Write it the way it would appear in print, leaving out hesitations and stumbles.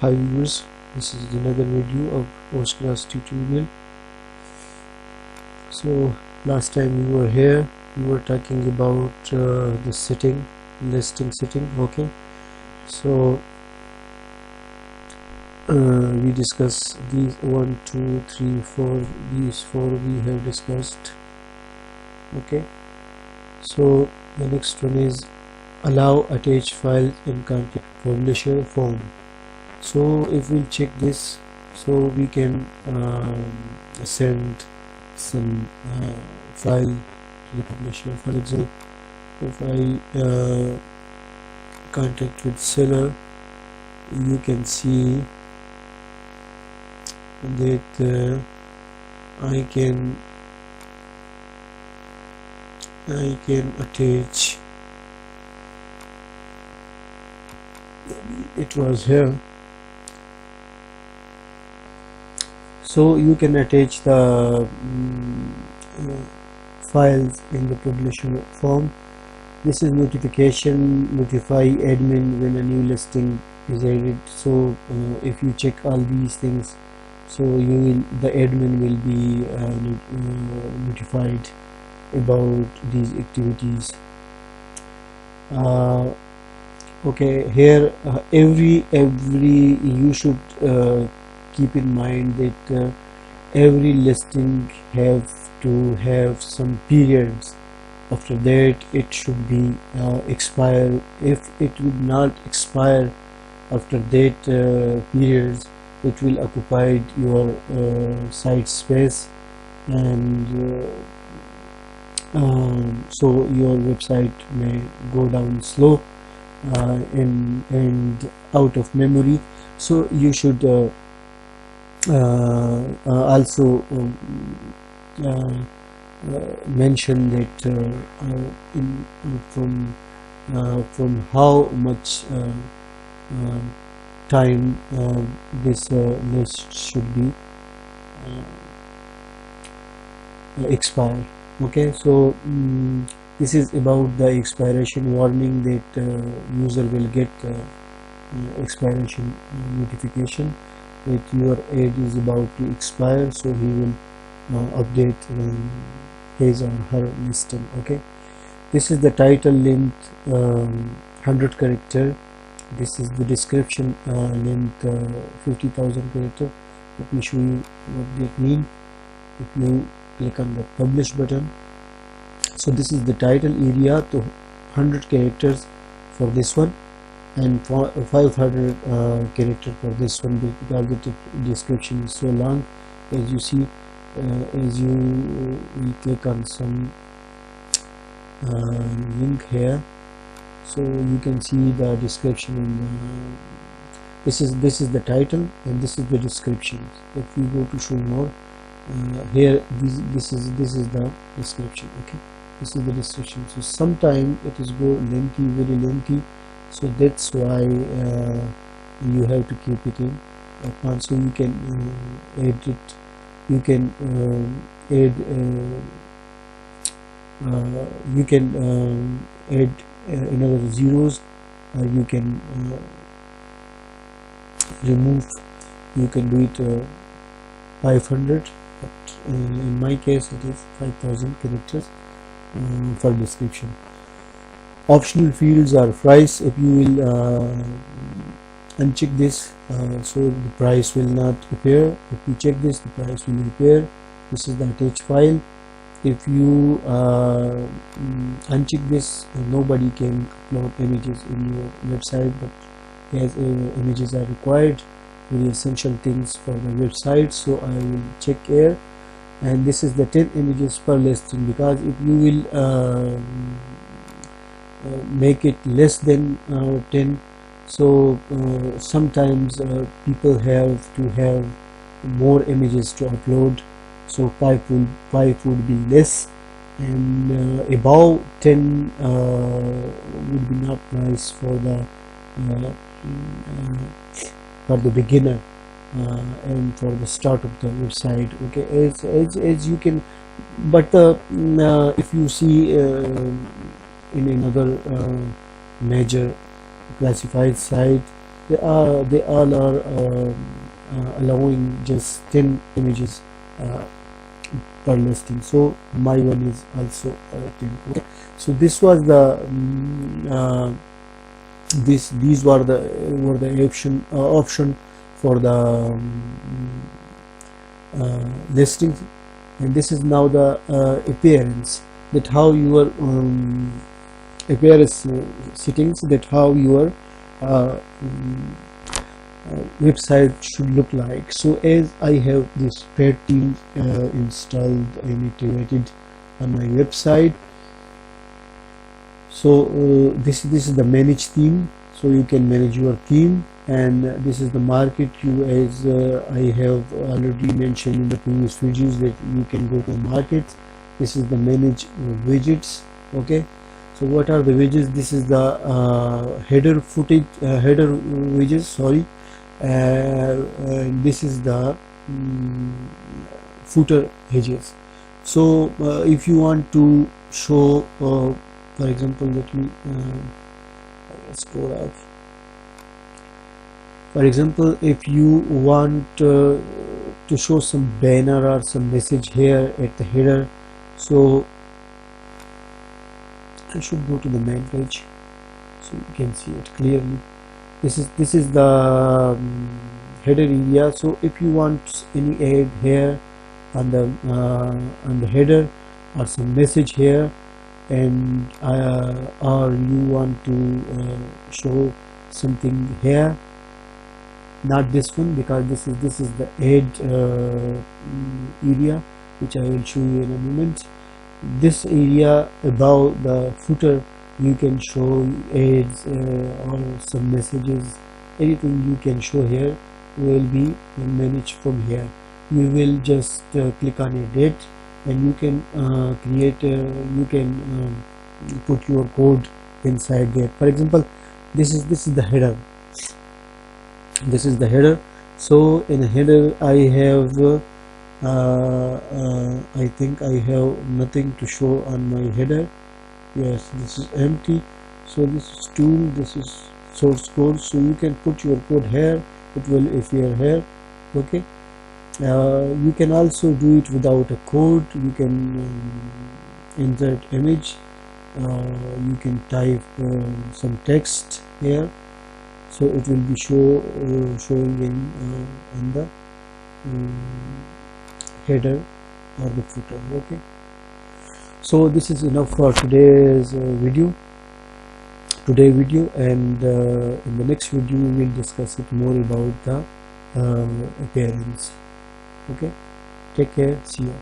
Hi viewers, this is another video of Osclass tutorial. So last time we were here, we were talking about the listing setting. Okay, so we discussed these 1, 2, 3, 4. These 4 we have discussed. Okay, so the next one is allow attach files in content publisher form. So if we check this, so we can send some file to the publisher. For example, if I contact with seller, you can see that I can attach. It was here. So you can attach the files in the publisher form. This is notification, notify admin when a new listing is added. So if you check all these things, so the admin will be notified about these activities. Okay, here every you should keep in mind that every listing have to have some periods. After that it should be expire. If it would not expire after that periods, it will occupy your site space, and so your website may go down slow and out of memory. So you should also mention that from how much time this list should be expire. Okay, so this is about the expiration warning that user will get expiration notification that your ad is about to expire, so he will update his or her listing. Okay, this is the title length 100 character. This is the description length 50,000 character. Let me show you what that means. If you click on the publish button, so this is the title area to 100 characters for this one, and for 500 character for this one, because the description is so long. As you see, as you click on some link here, so you can see the description in this is the title and this is the description. If you go to show more, here this is the description. Okay, this is the description. So sometime it is go lengthy, very lengthy, so that's why you have to keep it in. So you can add it, you can add another zeros, you can remove, you can do it 500, but in my case it is 5,000 characters for description. Optional fields are price. If you will uncheck this, so the price will not appear. If you check this, the price will appear. This is the attached file. If you uncheck this, nobody can upload images in your website, but as images are required, very essential things for the website, so I will check here. And this is the 10 images per listing, because if you will make it less than 10, so sometimes people have to have more images to upload, so 5 would be less, and above 10 would be not nice for the beginner and for the start of the website. Okay, as you can, but if you see in another major classified site, they all are allowing just 10 images per listing. So my one is also 10. Okay. So this was the these were the option for the listings, and this is now the appearance, that how your appearance settings, that how your website should look like. So as I have this spread team installed and integrated on my website, so this is the manage theme, so you can manage your theme. And this is the market, you as I have already mentioned in the previous videos, that you can go to markets. This is the manage widgets. Okay, so what are the widgets? This is the header widgets, sorry, and this is the footer hedges. So if you want to show for example, let me scroll up. For example, if you want to show some banner or some message here at the header, so I should go to the main page so you can see it clearly. This is the header area. So if you want any ad here on the header, or some message here, and or you want to show something here, not this one, because this is the ad area, which I will show you in a moment. This area above the footer, you can show ads or some messages, anything you can show here will be managed from here. You will just click on a date, and you can create you can put your code inside there. For example, this is the header. This is the header. So in a header I have I think I have nothing to show on my header. Yes, this is empty. So this is tool, this is source code, so you can put your code here, it will appear here. Okay, you can also do it without a code. You can insert image, you can type some text here, so it will be showing in the header or the footer. Okay, so this is enough for today's video, and in the next video we will discuss it more about the appearance. Okay, take care, see you.